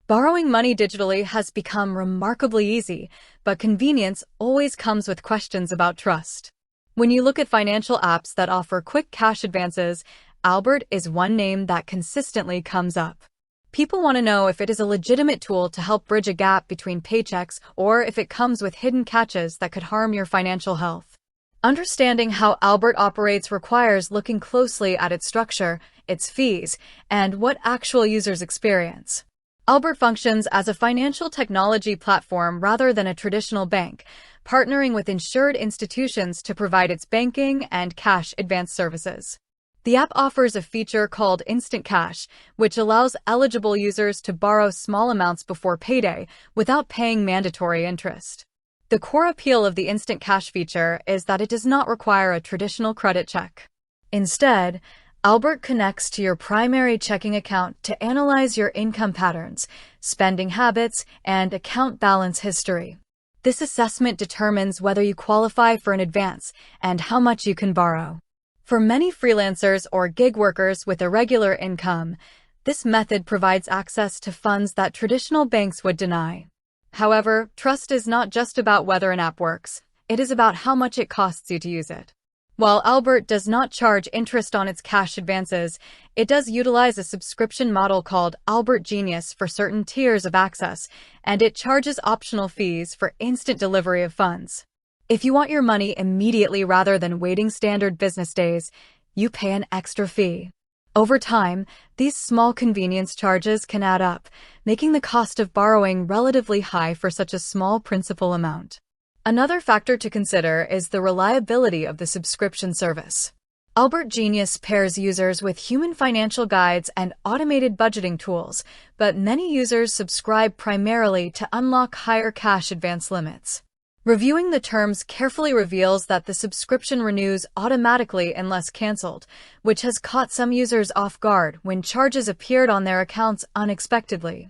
Borrowing money digitally has become remarkably easy, but convenience always comes with questions about trust. When you look at financial apps that offer quick cash advances, Albert is one name that consistently comes up. People want to know if it is a legitimate tool to help bridge a gap between paychecks or if it comes with hidden catches that could harm your financial health. Understanding how Albert operates requires looking closely at its structure, its fees, and what actual users experience. Albert functions as a financial technology platform rather than a traditional bank, partnering with insured institutions to provide its banking and cash advance services. The app offers a feature called Instant Cash, which allows eligible users to borrow small amounts before payday without paying mandatory interest. The core appeal of the Instant Cash feature is that it does not require a traditional credit check. Instead, Albert connects to your primary checking account to analyze your income patterns, spending habits, and account balance history. This assessment determines whether you qualify for an advance and how much you can borrow. For many freelancers or gig workers with irregular income, this method provides access to funds that traditional banks would deny. However, trust is not just about whether an app works, it is about how much it costs you to use it. While Albert does not charge interest on its cash advances, it does utilize a subscription model called Albert Genius for certain tiers of access, and it charges optional fees for instant delivery of funds. If you want your money immediately rather than waiting standard business days, you pay an extra fee. Over time, these small convenience charges can add up, making the cost of borrowing relatively high for such a small principal amount. Another factor to consider is the reliability of the subscription service. Albert Genius pairs users with human financial guides and automated budgeting tools, but many users subscribe primarily to unlock higher cash advance limits. Reviewing the terms carefully reveals that the subscription renews automatically unless canceled, which has caught some users off guard when charges appeared on their accounts unexpectedly.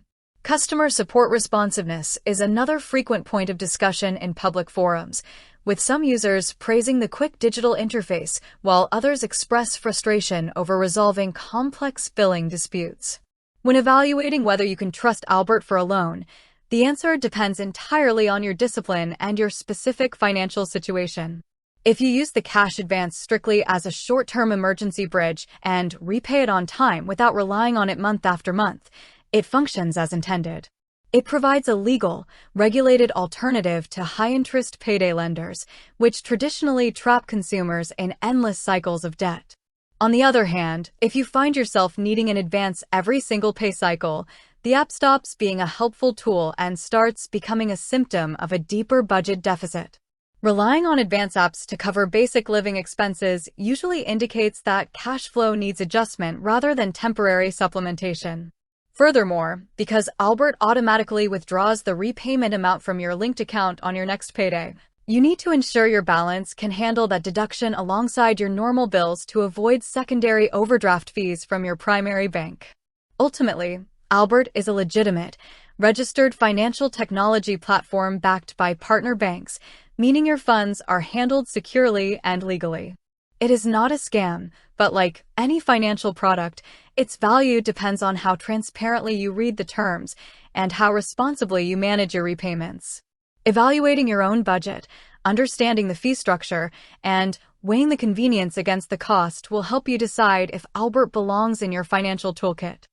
Customer support responsiveness is another frequent point of discussion in public forums, with some users praising the quick digital interface while others express frustration over resolving complex billing disputes. When evaluating whether you can trust Albert for a loan, the answer depends entirely on your discipline and your specific financial situation. If you use the cash advance strictly as a short-term emergency bridge and repay it on time without relying on it month after month, it functions as intended. It provides a legal, regulated alternative to high-interest payday lenders, which traditionally trap consumers in endless cycles of debt. On the other hand, if you find yourself needing an advance every single pay cycle, the app stops being a helpful tool and starts becoming a symptom of a deeper budget deficit. Relying on advance apps to cover basic living expenses usually indicates that cash flow needs adjustment rather than temporary supplementation. Furthermore, because Albert automatically withdraws the repayment amount from your linked account on your next payday, you need to ensure your balance can handle that deduction alongside your normal bills to avoid secondary overdraft fees from your primary bank. Ultimately, Albert is a legitimate, registered financial technology platform backed by partner banks, meaning your funds are handled securely and legally. It is not a scam, but like any financial product, its value depends on how transparently you read the terms and how responsibly you manage your repayments. Evaluating your own budget, understanding the fee structure, and weighing the convenience against the cost will help you decide if Albert belongs in your financial toolkit.